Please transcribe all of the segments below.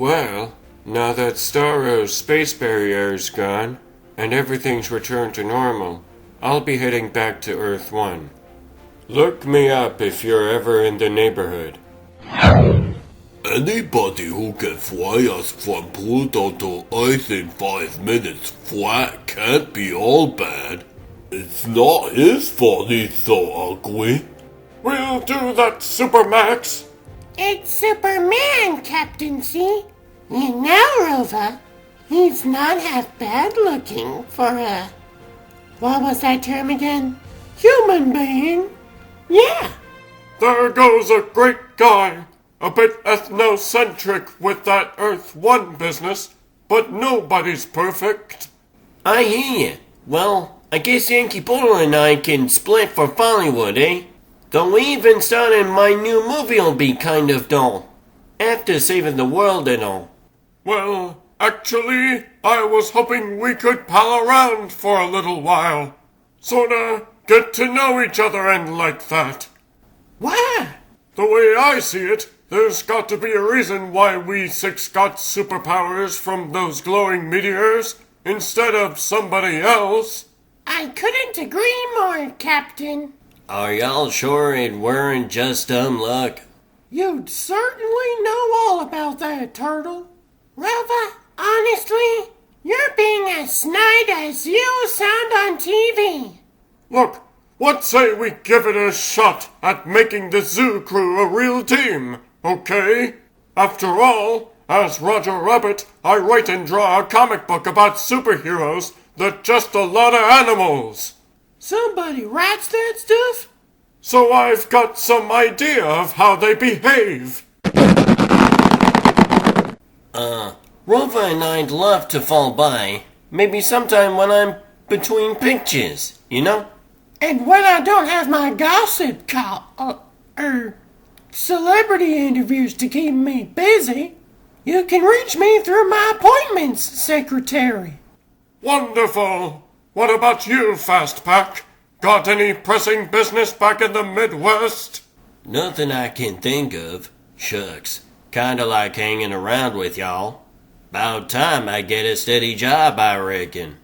Well, now that Starro's space barrier's gone, and everything's returned to normal, I'll be heading back to Earth 1. Look me up if you're ever in the neighborhood. Anybody who can fly us from Pluto to Earth in 5 minutes flat can't be all bad. It's not his fault he's so ugly. We'll do that, Supermax! It's Superman, Captain C. You know, Rover, he's not half bad looking for a... What was that term again? Human being. Yeah. There goes a great guy. A bit ethnocentric with that Earth 1 business, but nobody's perfect. I hear you. Well, I guess Yankee Poodle and I can split for Follywood, eh? Though even starting my new movie'll be kind of dull. After saving the world and all. Well, actually, I was hoping we could pal around for a little while. Sorta get to know each other and like that. Why? The way I see it, there's got to be a reason why we six got superpowers from those glowing meteors instead of somebody else. I couldn't agree more, Captain. Are y'all sure it weren't just dumb luck? You'd certainly know all about that, Turtle. Rover, honestly, you're being as snide as you sound on TV. Look, what say we give it a shot at making the zoo crew a real team, okay? After all, as Roger Rabbit, I write and draw a comic book about superheroes that just a lot of animals. Somebody writes that stuff? So I've got some idea of how they behave. Rover and I'd love to fall by. Maybe sometime when I'm between pictures, you know? And when I don't have my gossip celebrity interviews to keep me busy, you can reach me through my appointments secretary. Wonderful. What about you, Fastback? Got any pressing business back in the Midwest? Nothing I can think of. Shucks. Kinda like hanging around with y'all. About time I get a steady job, I reckon.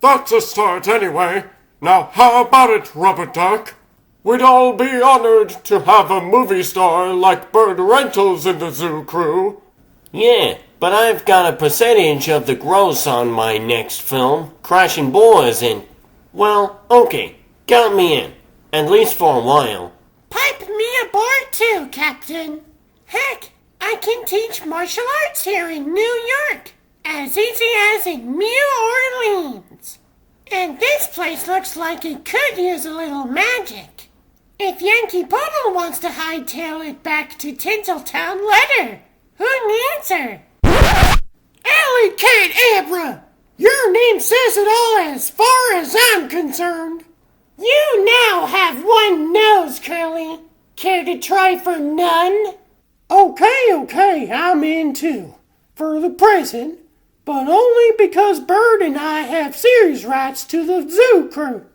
That's a start anyway. Now how about it, Rubber Duck? We'd all be honored to have a movie star like Bird Rentals in the zoo crew. Yeah, but I've got a percentage of the gross on my next film, Crashing Boys, and... Well, okay, count me in. At least for a while. Pipe me aboard too, Captain. Heck, I can teach martial arts here in New York. As easy as in New Orleans. And this place looks like it could use a little magic. If Yankee Poodle wants to hightail it back to Tinseltown, let her. Who needs her? Alley Cat Abra! Your name says it all as far as I'm concerned. You now have one nose, Curly. Care to try for none? Okay, I'm in too. For the present, but only because Bird and I have series rights to the zoo crew.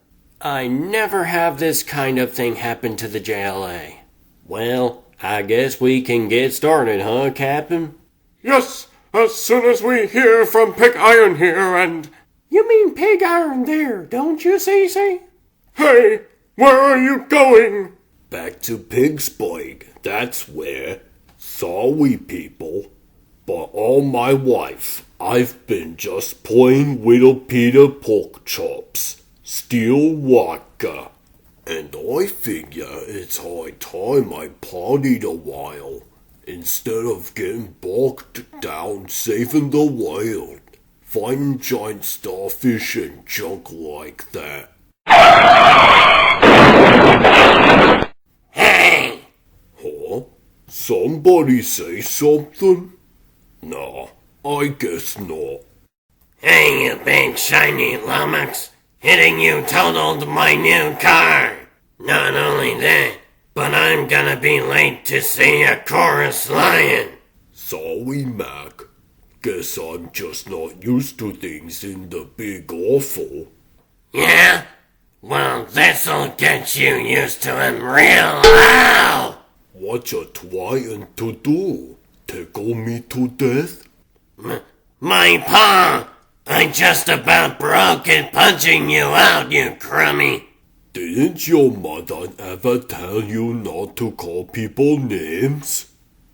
I never have this kind of thing happen to the JLA. Well, I guess we can get started, huh, Captain? Yes, as soon as we hear from Pig Iron here and... You mean Pig Iron there, don't you, Cece? Hey, where are you going? Back to Pittsburgh, that's where. Sorry, people. But all my life, I've been just plain little Peter pork chops. Still vodka. And I figure it's high time I partied a while, instead of getting bogged down saving the world, finding giant starfish and junk like that. Hey! Huh? Somebody say something? Nah, I guess not. Hey, you big shiny lummox! Hitting you totaled my new car! Not only that, but I'm gonna be late to see a chorus lion! Sorry, Mac. Guess I'm just not used to things in the big awful. Yeah? Well, this'll get you used to him real loud! What you trying to do? tickle me to death? My paw! I just about broke it punching you out, you crummy. Didn't your mother ever tell you not to call people names?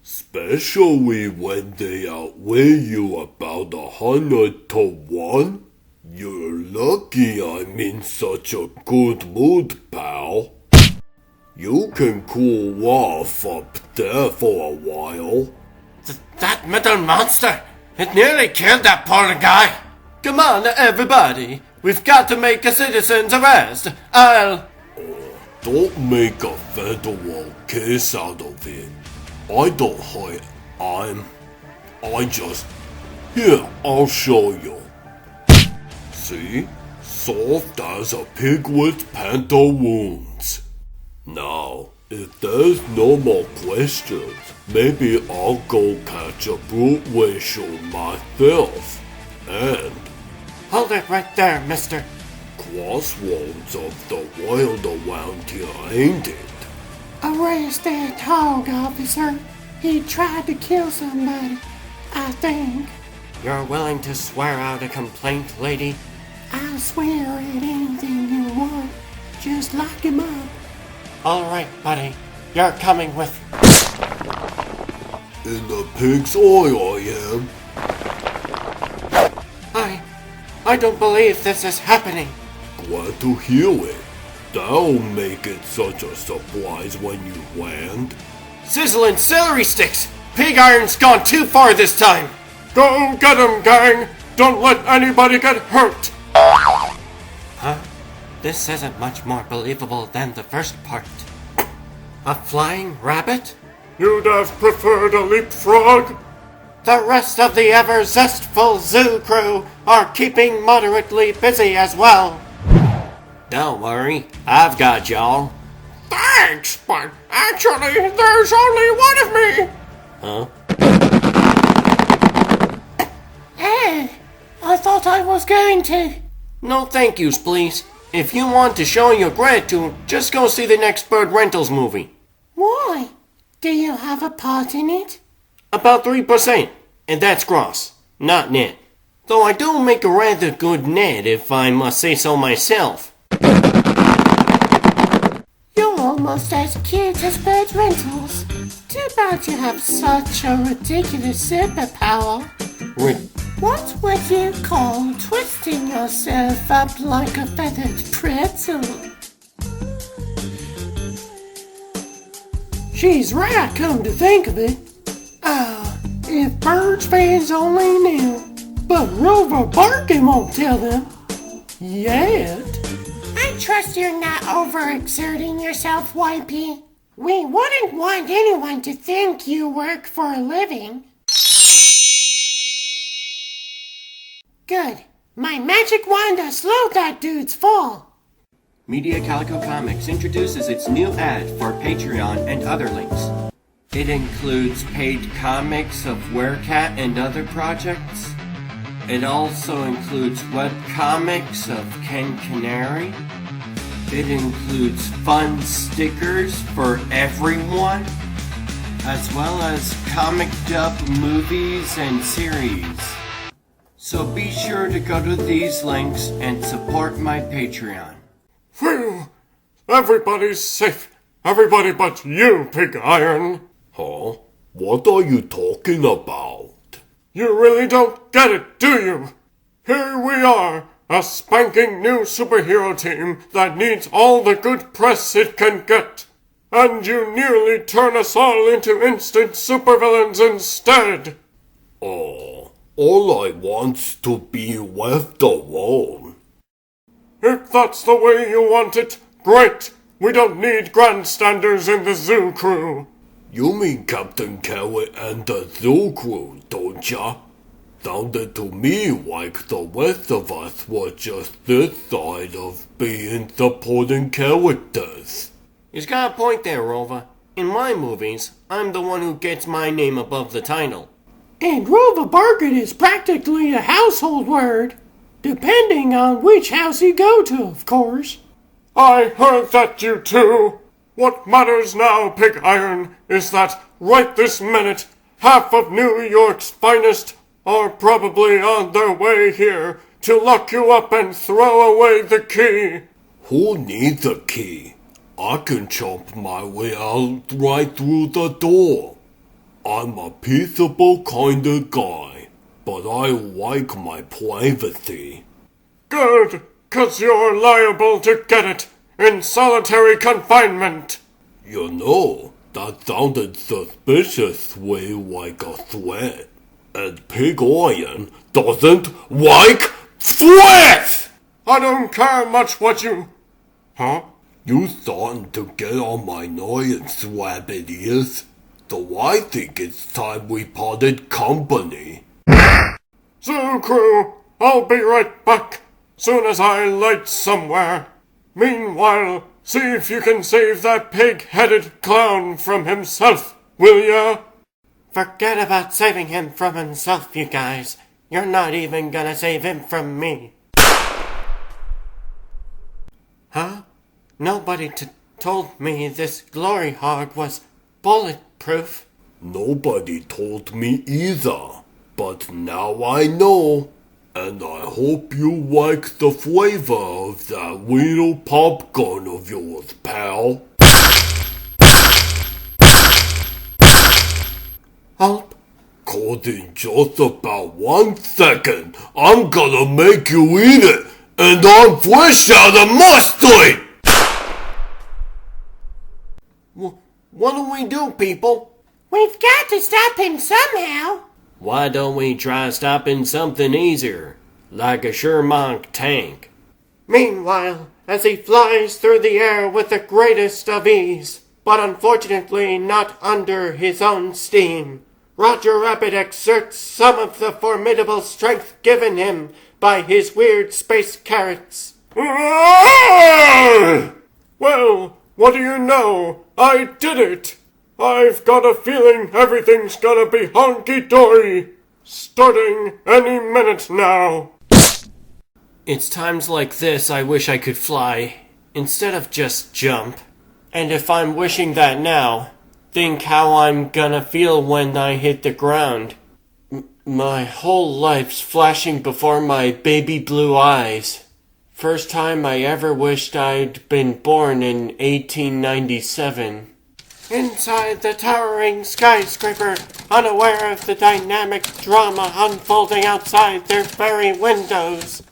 Especially when they outweigh you about 100 to 1? You're lucky I'm in such a good mood, pal. You can cool off up there for a while. That metal monster! It nearly killed that poor guy! Come on, everybody! We've got to make a citizen's arrest! Don't make a federal case out of it. I don't hurt. Here, I'll show you. See? Soft as a pig with pantaloons. Now, if there's no more questions, maybe I'll go catch a brute whale myself. And hold it right there, mister. crossroads of the world around here, ain't it? Arrest that hog, officer. He tried to kill somebody, I think. You're willing to swear out a complaint, lady? I'll swear at anything you want. Just lock him up. All right, buddy. You're coming with... In the pig's eye I am. I don't believe this is happening. Glad to hear it. That'll make it such a surprise when you land. Sizzling celery sticks! Pig iron's gone too far this time! Go get him, gang! Don't let anybody get hurt! Huh? This isn't much more believable than the first part. A flying rabbit? You'd have preferred a leapfrog? The rest of the ever-zestful zoo crew are keeping moderately busy as well. Don't worry, I've got y'all. Thanks, but actually, there's only one of me! Huh? I thought I was going to. No thank yous, please. If you want to show your gratitude, just go see the next Bird Rentals movie. Why? Do you have a part in it? About 3%, and that's gross, not net. Though I do make a rather good net, if I must say so myself. You're almost as cute as Bird Rentals. Too bad you have such a ridiculous superpower. What would you call twisting yourself up like a feathered pretzel? She's right, come to think of it. If Birds fans only knew. But Rover Barkin won't tell them. Yet. I trust you're not overexerting yourself, Wipey. We wouldn't want anyone to think you work for a living. Good. My magic wand has slowed that dude's fall. Media Calico Comics introduces its new ad for Patreon and other links. It includes paid comics of Werecat and other projects. It also includes webcomics of Ken Canary. It includes fun stickers for everyone, as well as comic dub movies and series. So be sure to go to these links and support my Patreon. Phew! Everybody's safe. Everybody but you, Pig Iron. Huh? What are you talking about? You really don't get it, do you? Here we are, a spanking new superhero team that needs all the good press it can get. And you nearly turn us all into instant supervillains instead. Oh, all I want's to be left alone. If that's the way you want it, great. We don't need grandstanders in the zoo crew. You mean Captain Carrot and the zoo crew, don't ya? Sounded to me like the rest of us were just this side of being supporting characters. He's got a point there, Rover. In my movies, I'm the one who gets my name above the title. And Rover Barkin is practically a household word. Depending on which house you go to, of course. I heard that, you two. What matters now, Pig Iron, is that right this minute, half of New York's finest are probably on their way here to lock you up and throw away the key. Who needs a key? I can chomp my way out right through the door. I'm a peaceable kind of guy, but I like my privacy. Good, 'cause you're liable to get it in solitary confinement. You know, that sounded suspiciously like a threat. And Pig Iron doesn't like threats! I don't care much what you... Huh? You starting to get on my annoyance, rabbit ears. So I think it's time we parted company. Zoo Crew, I'll be right back, soon as I light somewhere. Meanwhile, see if you can save that pig-headed clown from himself, will ya? Forget about saving him from himself, you guys. You're not even gonna save him from me. Huh? Nobody told me this glory hog was bulletproof. Nobody told me either, but now I know. And I hope you like the flavor of that little popcorn of yours, pal. Help. 'Cause in just about 1 second, I'm gonna make you eat it, and I'm fresh out of mustard! What do we do, people? We've got to stop him somehow. Why don't we try stopping something easier, like a Sherman tank? Meanwhile, as he flies through the air with the greatest of ease, but unfortunately not under his own steam, Roger Rabbit exerts some of the formidable strength given him by his weird space carrots. Well, what do you know? I did it! I've got a feeling everything's gonna be honky-dory, starting any minute now. It's times like this I wish I could fly, instead of just jump. And if I'm wishing that now, think how I'm gonna feel when I hit the ground. My whole life's flashing before my baby blue eyes. First time I ever wished I'd been born in 1897. Inside the towering skyscraper, unaware of the dynamic drama unfolding outside their very windows,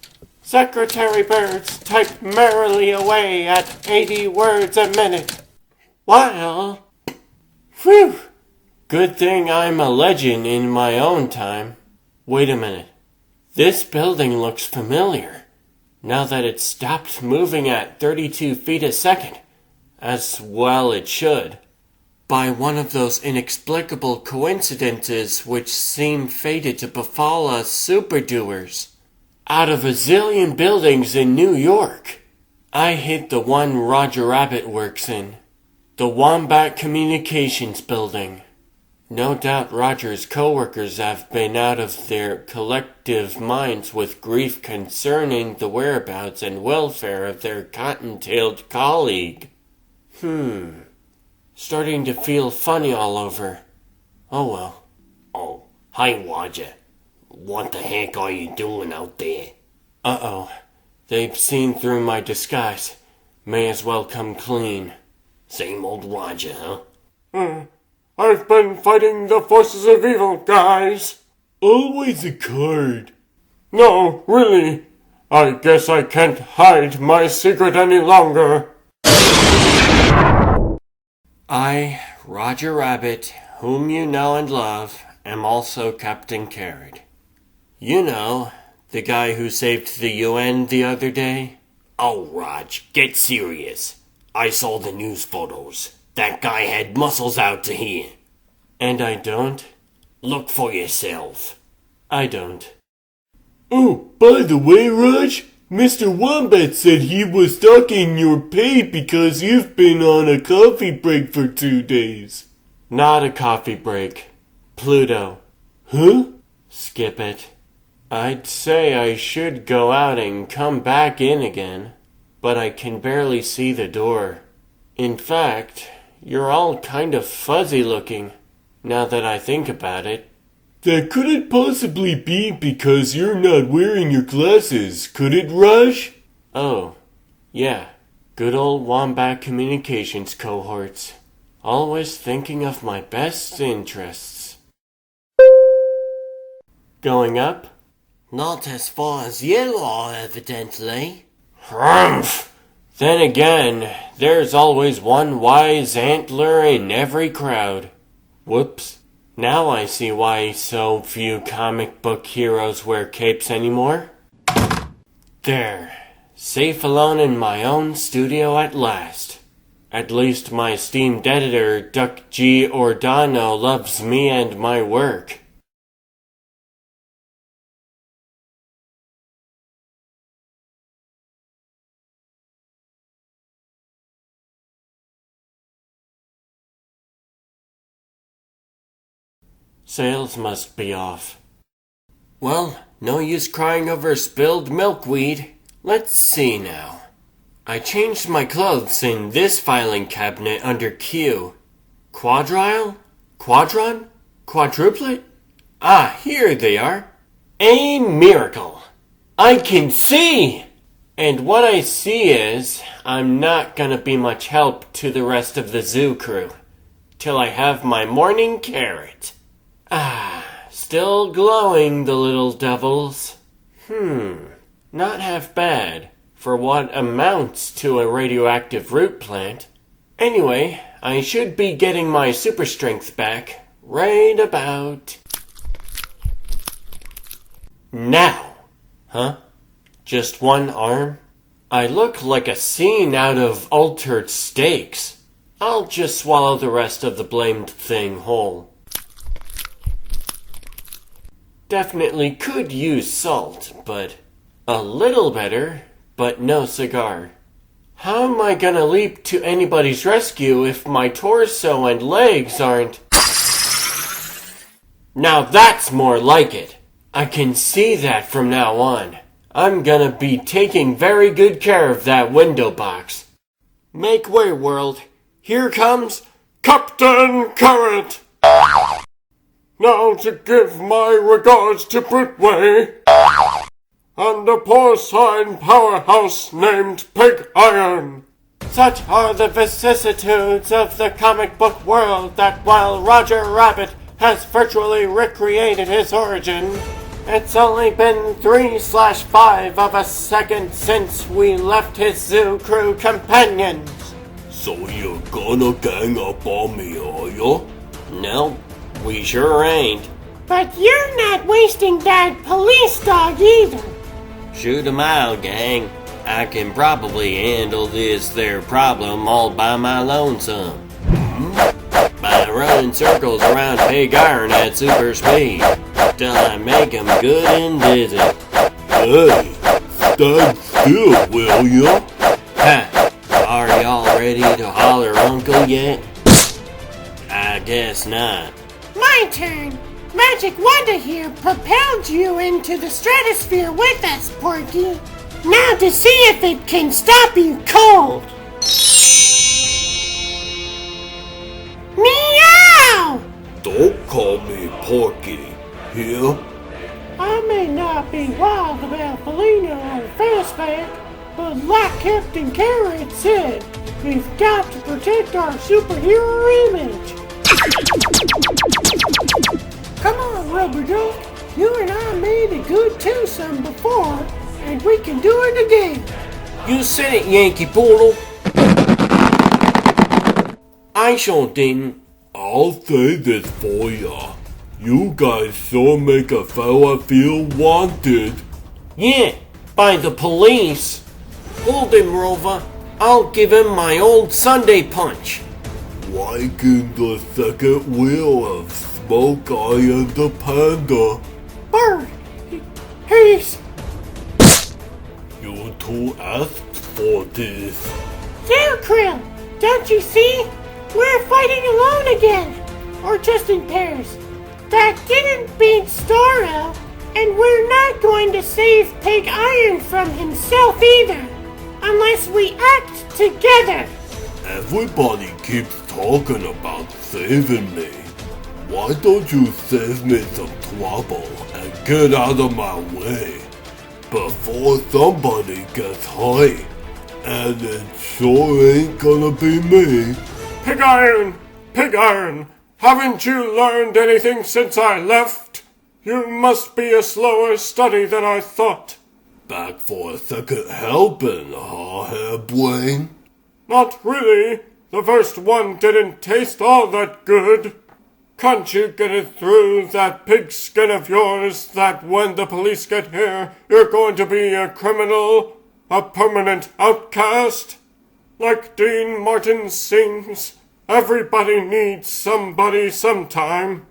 secretary birds type merrily away at 80 words a minute. While... Phew! Good thing I'm a legend in my own time. Wait a minute. This building looks familiar. Now that it's stopped moving at 32 feet a second. As well it should. By one of those inexplicable coincidences which seem fated to befall us superdoers. Out of a zillion buildings in New York, I hit the one Roger Rabbit works in. The Wombat Communications Building. No doubt Roger's coworkers have been out of their collective minds with grief concerning the whereabouts and welfare of their cotton-tailed colleague. Starting to feel funny all over. Oh well. Oh, hi Roger. What the heck are you doing out there? Uh-oh. They've seen through my disguise. May as well come clean. Same old Roger, huh? I've been fighting the forces of evil, guys. Always a card. No, really. I guess I can't hide my secret any longer. I, Roger Rabbit, whom you know and love, am also Captain Carrot. You know, the guy who saved the UN the other day? Oh, Raj, get serious. I saw the news photos. That guy had muscles out to here. And I don't? Look for yourself. I don't. Oh, by the way, Raj, Mr. Wombat said he was docking your pay because you've been on a coffee break for 2 days. Not a coffee break. Pluto. Huh? Skip it. I'd say I should go out and come back in again, but I can barely see the door. In fact, you're all kind of fuzzy looking. now that I think about it. That couldn't possibly be because you're not wearing your glasses, could it, Raj? Oh, yeah. Good old Wombat Communications cohorts. Always thinking of my best interests. Going up? Not as far as you are, evidently. Humph! Then again, there's always one wise antler in every crowd. Whoops. Now I see why so few comic book heroes wear capes anymore. There. Safe alone in my own studio at last. At least my esteemed editor, Duck G. Ordano, loves me and my work. Sales must be off. Well, no use crying over spilled milkweed. Let's see now. I changed my clothes in this filing cabinet under Q. Quadrile? Quadron? Quadruplet? Ah, here they are. A miracle! I can see! And what I see is, I'm not gonna be much help to the rest of the zoo crew. Till I have my morning carrot. Ah, still glowing, the little devils. Not half bad, for what amounts to a radioactive root plant. Anyway, I should be getting my super strength back right about now. Huh? Just one arm? I look like a scene out of Altered Steaks. I'll just swallow the rest of the blamed thing whole. Definitely could use salt, but a little better, but no cigar. How am I gonna leap to anybody's rescue if my torso and legs aren't... Now that's more like it. I can see that from now on. I'm gonna be taking very good care of that window box. Make way, world. Here comes Captain Carrot! Now to give my regards to Brutway and a porcine powerhouse named Pig Iron. Such are the vicissitudes of the comic book world that while Roger Rabbit has virtually recreated his origin, it's only been 3/5 of a second since we left his zoo crew companions. So you're gonna gang up on me, are you? No, we sure ain't. But you're not wasting that police dog either. Shoot 'em out, gang. I can probably handle this there problem all by my lonesome. By running circles around Pig Iron at super speed, till I make 'em good and dizzy. Hey, stand still, will ya? Ha! Are y'all ready to holler uncle yet? I guess not. My turn. Magic Wanda here propelled you into the stratosphere with us, Porky. Now to see if it can stop you cold. Meow! Don't call me Porky, here? I may not be wild about Ballinger or fastback, but like Captain Carrot said, we've got to protect our superhero image. Come on, Rubber Duck. You and I made a good twosome before, and we can do it again. You said it, Yankee Poodle. I sure didn't. I'll say this for ya. You guys sure make a fella feel wanted. Yeah, by the police. Hold him, Rover. I'll give him my old Sunday punch. Like in the second wheel of Smoke Eye and the Panda. Bird, he's... You two asked for this. There, Krill. Don't you see? We're fighting alone again. Or just in pairs. That didn't beat Starro. And we're not going to save Pig Iron from himself either. Unless we act together. Everybody keeps talking about saving me. Why don't you save me some trouble and get out of my way before somebody gets hurt? And it sure ain't gonna be me. Pig Iron! Pig Iron! Haven't you learned anything since I left? You must be a slower study than I thought. Back for a second helping, huh, Hairbrain? Not really. The first one didn't taste all that good. Can't you get it through that pigskin of yours that when the police get here, you're going to be a criminal? A permanent outcast? Like Dean Martin sings, everybody needs somebody sometime.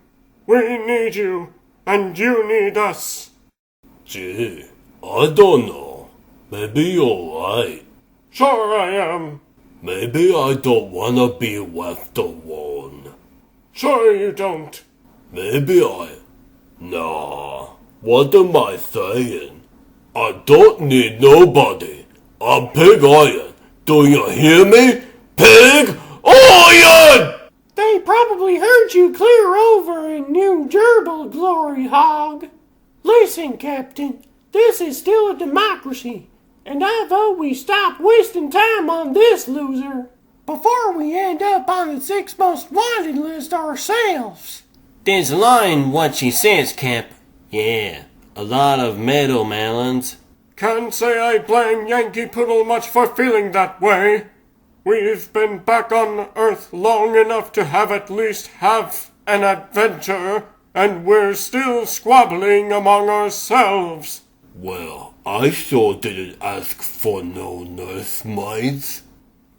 We need you, and you need us. Gee, I don't know. Maybe you're right. Sure I am. Maybe I don't wanna be left alone. Sure you don't. Maybe Nah, what am I saying? I don't need nobody. I'm Pig Iron. Do you hear me? Pig Iron! They probably heard you clear over in New Gerbil, Glory Hog. Listen, Captain, this is still a democracy, and I vote we stop wasting time on this loser before we end up on the 6 most wanted list ourselves. There's a line what she says, Cap. Yeah, a lot of meadow melons. Can't say I blame Yankee Poodle much for feeling that way. We've been back on Earth long enough to have at least half an adventure, and we're still squabbling among ourselves. Well, I sure didn't ask for no nursemaids.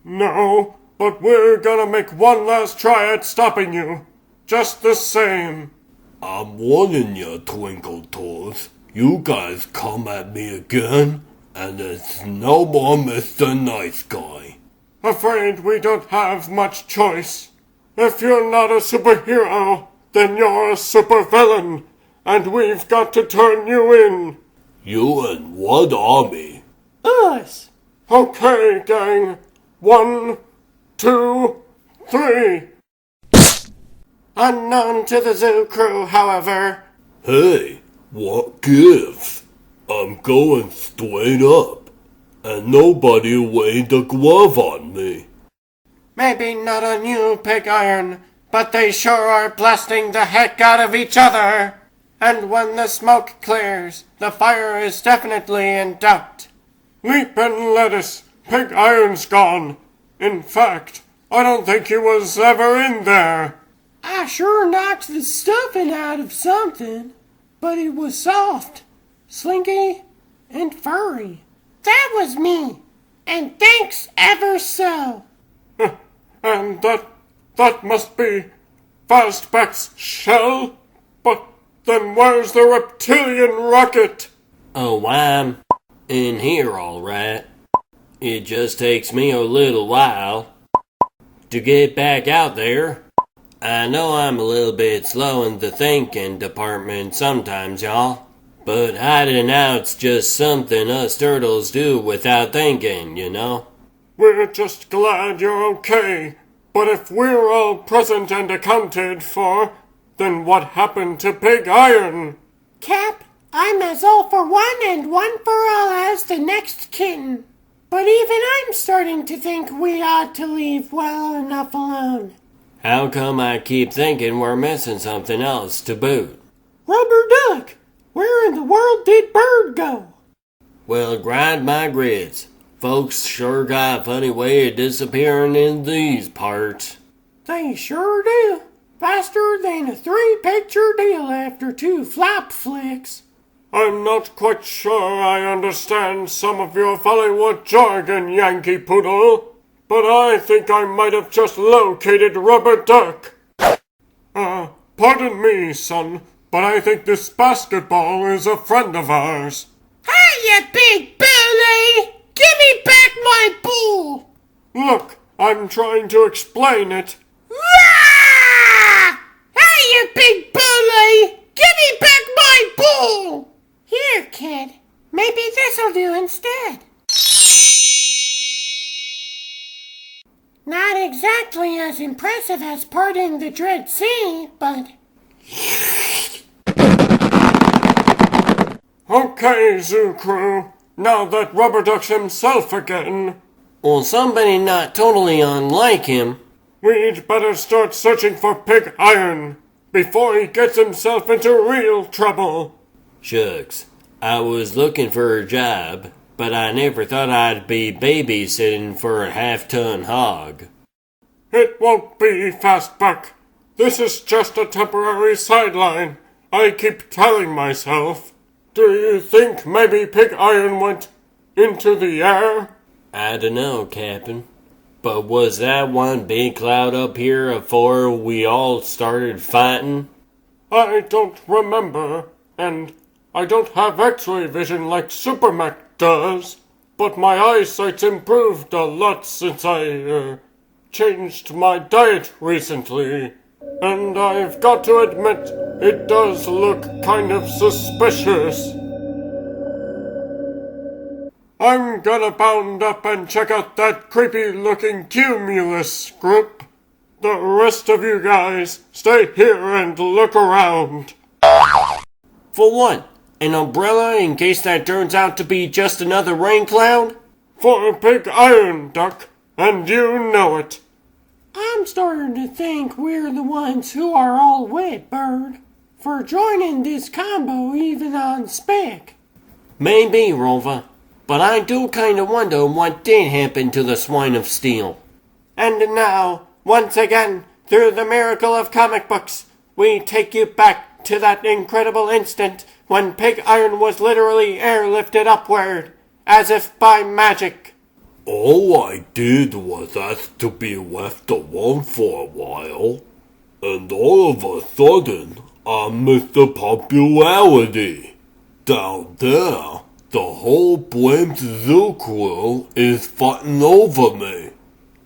No, but we're gonna make one last try at stopping you. Just the same. I'm warning you, Twinkle Toes. You guys come at me again, and it's no more Mr. Nice Guy. Afraid we don't have much choice. If you're not a superhero, then you're a supervillain, and we've got to turn you in. You and what army? Us. Okay, gang. 1, 2, 3. Unknown to the zoo crew, however. Hey, what gives? I'm going straight up, and nobody laid a glove on me. Maybe not on you, Pig Iron, but they sure are blasting the heck out of each other. And when the smoke clears, the fire is definitely in doubt. Leap and lettuce, Pig Iron's gone. In fact, I don't think he was ever in there. I sure knocked the stuffing out of something, but it was soft, slinky, and furry. That was me, and thanks ever so. And that must be Fastback's shell? But then where's the reptilian rocket? Oh, I'm in here all right. It just takes me a little while to get back out there. I know I'm a little bit slow in the thinking department sometimes, y'all. But hiding out's just something us turtles do without thinking, you know? We're just glad you're okay. But if we're all present and accounted for, then what happened to Pig Iron? Cap, I'm as all for one and one for all as the next kitten. But even I'm starting to think we ought to leave well enough alone. How come I keep thinking we're missing something else to boot? Rubber duck, where in the world did Bird go? Well, grind my grits. Folks sure got a funny way of disappearing in these parts. They sure do. Faster than a 3-picture deal after 2 flop flicks. I'm not quite sure I understand some of your Hollywood jargon, Yankee Poodle. But I think I might have just located Rubber Duck. Pardon me, son, but I think this basketball is a friend of ours. Hi, you big bully! Give me back my ball! Look, I'm trying to explain it. Ah! Hey, you big bully! Give me back my ball! Here, kid. Maybe this'll do instead. Not exactly as impressive as parting the Dread Sea, but Okay, zoo crew, now that Rubber Duck's himself again, Well, somebody not totally unlike him. we'd better start searching for Pig Iron before he gets himself into real trouble. Shucks, I was looking for a job, but I never thought I'd be babysitting for a half-ton hog. It won't be, Fastback. This is just a temporary sideline, I keep telling myself. Do you think maybe Pig Iron went into the air? I dunno, Captain. But was that one big cloud up here afore we all started fighting? I don't remember, and I don't have X-ray vision like Super Mac does, but my eyesight's improved a lot since I changed my diet recently, and I've got to admit, it does look kind of suspicious. I'm gonna bound up and check out that creepy-looking cumulus group. The rest of you guys, stay here and look around. For what? An umbrella in case that turns out to be just another rain cloud? For Pig Iron, Duck, and you know it. I'm starting to think we're the ones who are all wet, Bird, for joining this combo even on spec. Maybe, Rover. But I do kinda wonder what did happen to the Swine of Steel. And now, once again, through the miracle of comic books, we take you back to that incredible instant when Pig Iron was literally airlifted upward, as if by magic. All I did was ask to be left alone for a while, and all of a sudden, I missed the popularity. Down there, the whole blamed zoo crew is fighting over me.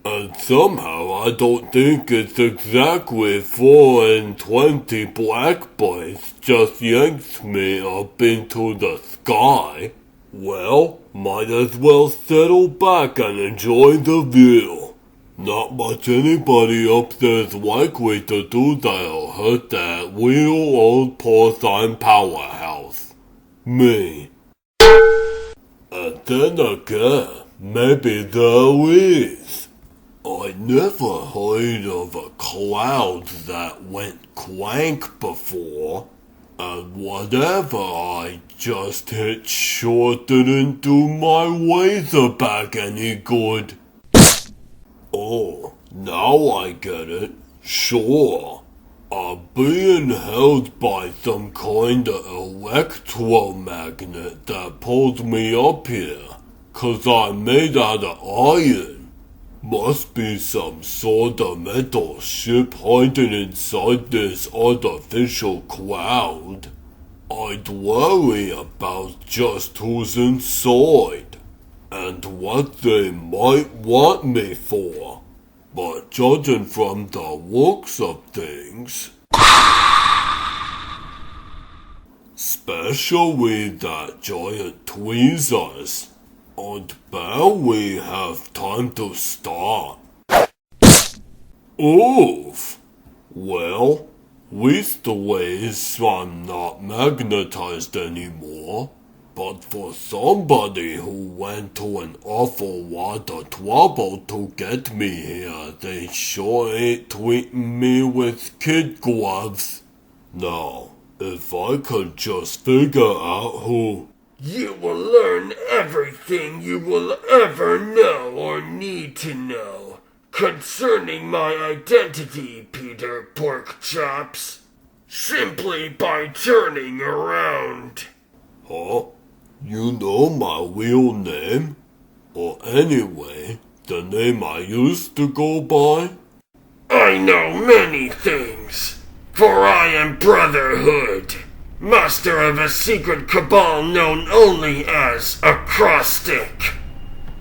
And somehow I don't think it's exactly 4 and 20 black boys just yanked me up into the sky. Well, might as well settle back and enjoy the view. Not much anybody up there's likely to do that'll hurt that real old porcine powerhouse. Me. And then again, maybe there is. I never heard of a cloud that went clank before, and whatever I just hit sure didn't do my razorback any good. Oh, now I get it. Sure. I'm being held by some kind of electromagnet that pulls me up here, 'cause I'm made out of iron. Must be some sort of metal ship hiding inside this artificial cloud. I'd worry about just who's inside, and what they might want me for. But judging from the looks of things, especially that giant tweezers, I'd barely have time to start. Oof! Well, leastways I'm not magnetized anymore. But for somebody who went to an awful lot of trouble to get me here, they sure ain't treating me with kid gloves. Now, if I could just figure out who... You will learn everything you will ever know or need to know concerning my identity, Peter Porkchops, simply by turning around. Huh? You know my real name? Or anyway, the name I used to go by? I know many things, for I am Brotherhood, master of a secret cabal known only as Acrostic,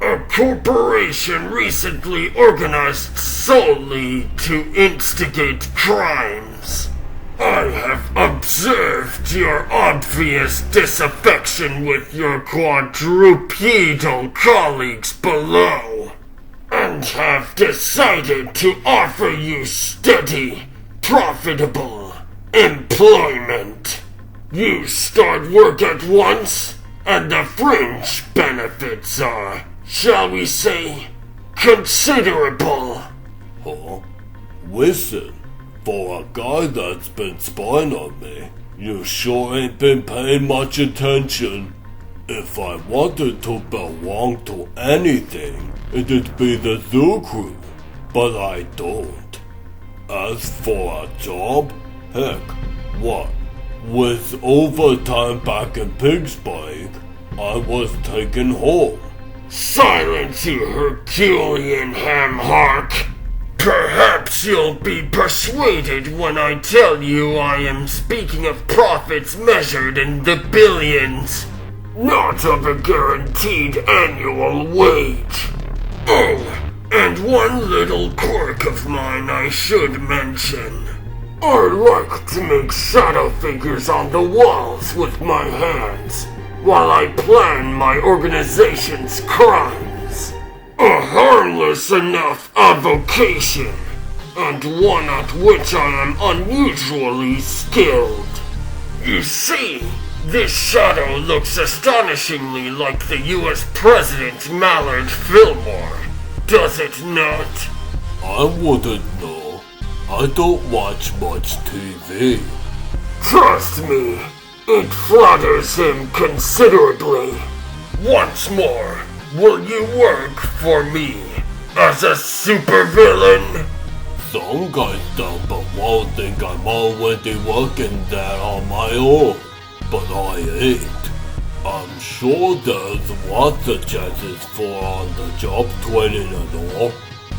a corporation recently organized solely to instigate crimes. I have observed your obvious disaffection with your quadrupedal colleagues below, and have decided to offer you steady, profitable employment. You start work at once, and the fringe benefits are, shall we say, considerable. Huh? Listen, for a guy that's been spying on me, you sure ain't been paying much attention. If I wanted to belong to anything, it'd be the zoo crew, but I don't. As for a job, heck, what? With overtime back in Pittsburgh, I was taken home. Silence, you Herculean ham-hark! Perhaps you'll be persuaded when I tell you I am speaking of profits measured in the billions, not of a guaranteed annual wage. Oh, and one little quirk of mine I should mention. I like to make shadow figures on the walls with my hands, while I plan my organization's crimes. A harmless enough avocation, and one at which I am unusually skilled. You see, this shadow looks astonishingly like the US President Mallard Fillmore, does it not? I wouldn't know. I don't watch much TV. Trust me, it flatters him considerably. Once more, will you work for me as a supervillain? Some guys down below think I'm already working there on my own, but I ain't. I'm sure there's lots of chances for on-the-job training and all,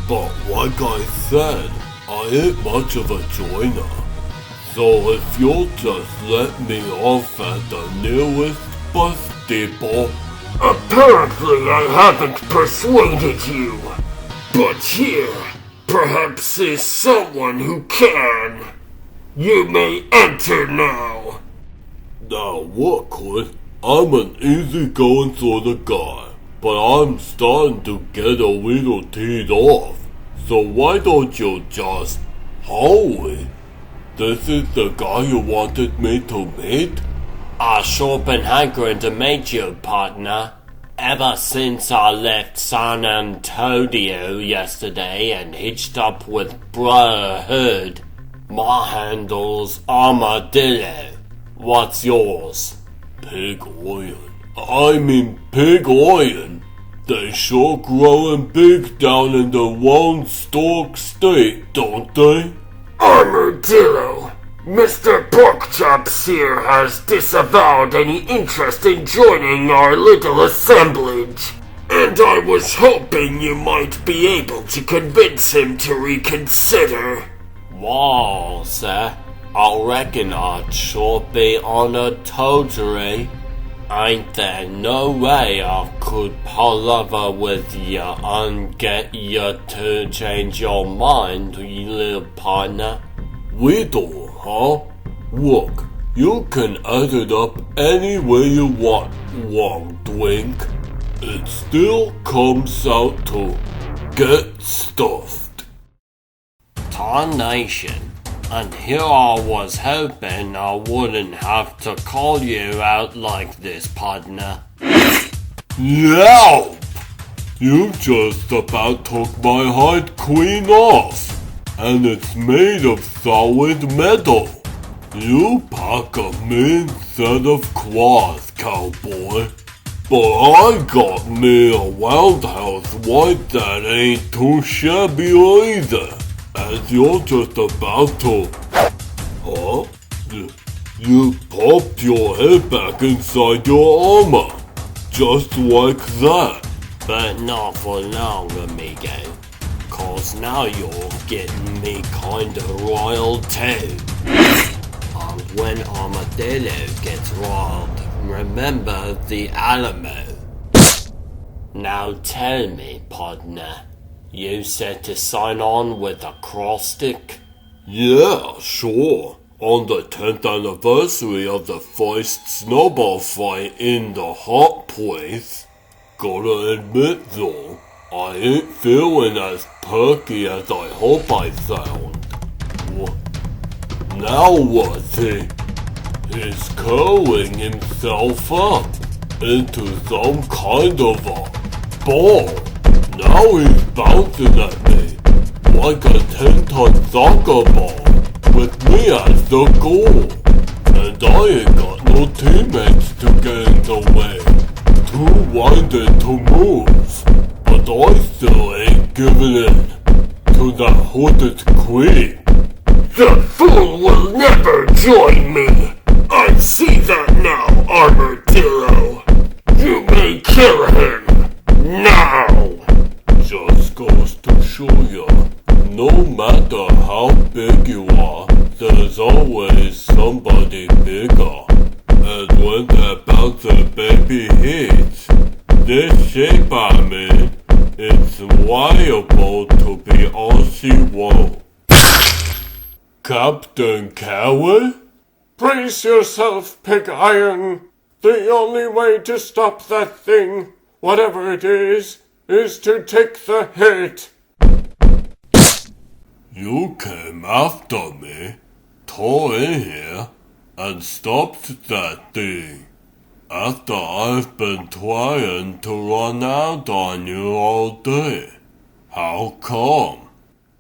but like I said, I ain't much of a joiner. So if you'll just let me off at the nearest bus depot. Apparently I haven't persuaded you. But here, perhaps is someone who can. You may enter now. Now look, Clint, I'm an easygoing sort of guy, but I'm starting to get a little teed off. So why don't you just Howie? This is the guy you wanted me to meet? I sure been hankering to meet you, partner. Ever since I left San Antonio yesterday and hitched up with Brother Hood. My handle's Armordillo. What's yours? Pig iron. They sure growing big down in the Lone Stork State, don't they? Armordillo, Mr. Porkchops here has disavowed any interest in joining our little assemblage, and I was hoping you might be able to convince him to reconsider. Well, sir, I reckon I'd sure be honored totally. Ain't there no way I could palaver with ya and get ya to change your mind, you little partner? Little, huh? Look, you can add it up any way you want, long drink. It still comes out to get stuffed. Tarnation. And here I was hoping I wouldn't have to call you out like this, partner. Yelp! You just about took my hide clean off, and it's made of solid metal. You pack a mean set of claws, cowboy. But I got me a roundhouse white that ain't too shabby either. As you're just about to... Huh? You popped your head back inside your armor. Just like that. But not for long, amigo. Cause now you're getting me kinda riled too. And when Armadillo gets riled, remember the Alamo. Now tell me, partner. You said to sign on with acrostic? Yeah, sure. On the 10th anniversary of the first snowball fight in the hot place. Gotta admit though, I ain't feeling as perky as I hope I sound. Now what, see? He's curling himself up into some kind of a ball. Now he's bouncing at me like a 10-ton soccer ball with me as the goal. And I ain't got no teammates to get in the way. Too winded to move, but I still ain't giving in to the hooded queen. The fool will never join me! I see that now, Armordillo! You may kill him! Now! Just goes to show ya, no matter how big you are, there's always somebody bigger. And when that bouncer baby hits, this shape I'm in, it's liable to be all she won't. Captain Coward? Brace yourself, Pig Iron. The only way to stop that thing, whatever it is to take the hit. You came after me, tore in here, and stopped that thing. After I've been trying to run out on you all day. How come?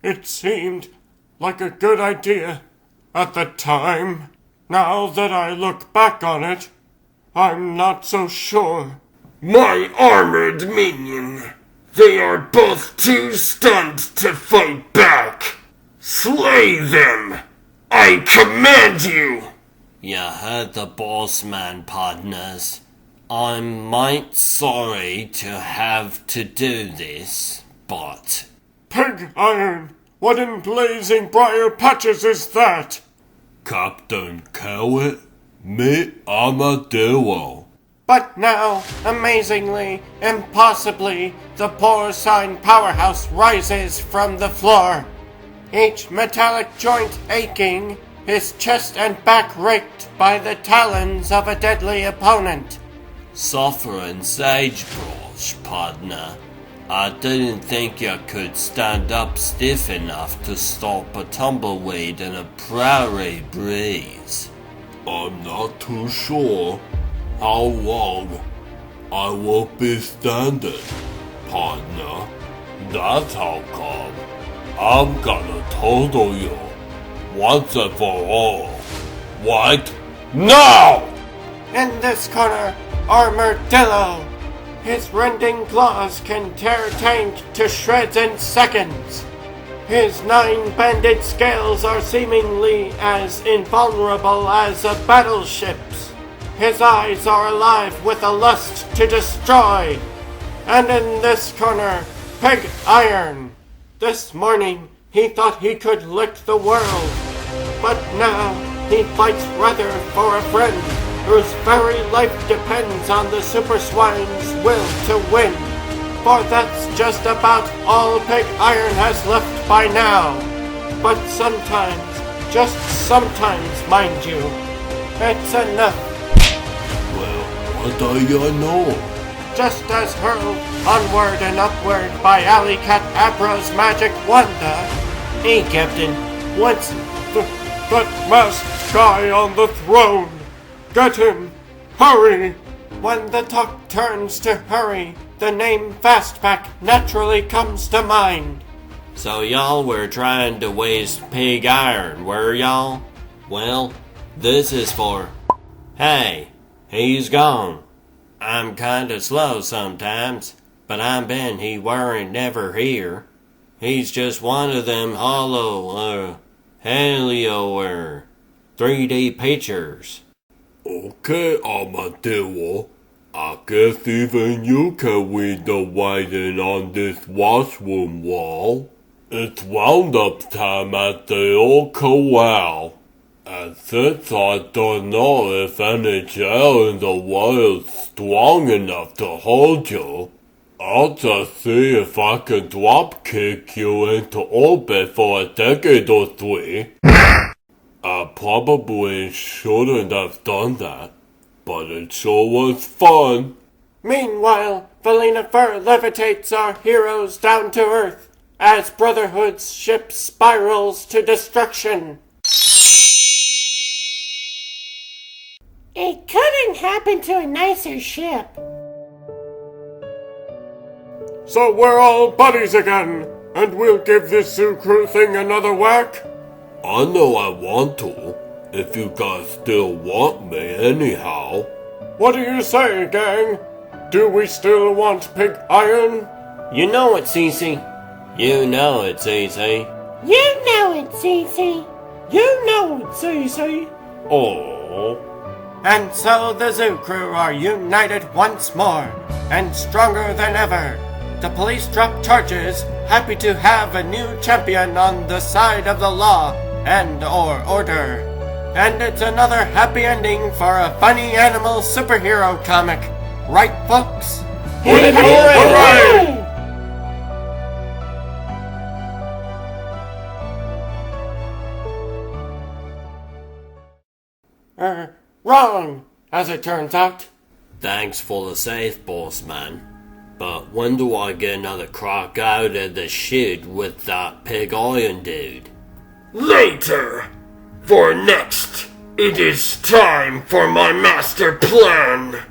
It seemed like a good idea at the time. Now that I look back on it, I'm not so sure. My armored minion! They are both too stunned to fight back! Slay them! I command you! You heard the boss man, partners. I'm might sorry to have to do this, but... Pig Iron, what in blazing briar patches is that? Captain Coward, me Armadillo. But now, amazingly, impossibly, the porcine powerhouse rises from the floor. Each metallic joint aching, his chest and back raked by the talons of a deadly opponent. Suffering sagebrush, partner. I didn't think you could stand up stiff enough to stop a tumbleweed in a prairie breeze. I'm not too sure how long I will be standing, partner. That's how come I'm gonna total you once and for all. Right now! In this corner, Armordillo. His rending claws can tear a tank to shreds in seconds. His 9-banded scales are seemingly as invulnerable as a battleship's. His eyes are alive with a lust to destroy. And in this corner, Pig Iron. This morning, he thought he could lick the world. But now, he fights rather for a friend whose very life depends on the Super Swine's will to win. For that's just about all Pig Iron has left by now. But sometimes, just sometimes, mind you, it's enough. Well, what do you know? Just as hurled onward and upward by Alley Cat Abra's magic wanda. Hey, Captain, what's... That masked guy on the throne! Get him! Hurry! When the talk turns to hurry, the name Fastback naturally comes to mind. So y'all were trying to waste Pig Iron, were y'all? Well, this is for... Hey, he's gone. I'm kinda slow sometimes, but I bet he weren't never here. He's just one of them hollow, helio, 3D pictures. Okay, Armadillo. I guess even you can read the writing on this washroom wall. It's roundup time at the old corral. And since I don't know if any gel in the wild's strong enough to hold you, I'll just see if I can drop kick you into orbit for a decade or 3. I probably shouldn't have done that, but it sure was fun. Meanwhile, Valina Fur levitates our heroes down to Earth as Brotherhood's ship spirals to destruction. It couldn't happen to a nicer ship. So we're all buddies again, and we'll give this zoo crew thing another whack? I know I want to, if you guys still want me anyhow. What do you say, gang? Do we still want pig iron? You know it, Cece. You know it, Cece. You know it, Cece. You know it's easy. Oh. And so the zoo crew are united once more, and stronger than ever. The police drop charges, happy to have a new champion on the side of the law and or order. And it's another happy ending for a funny animal superhero comic. Right, folks? Hooray! Wrong, as it turns out. Thanks for the safe, boss man. But when do I get another crack out of the shit with that pig iron dude? Later! For next, it is time for my master plan!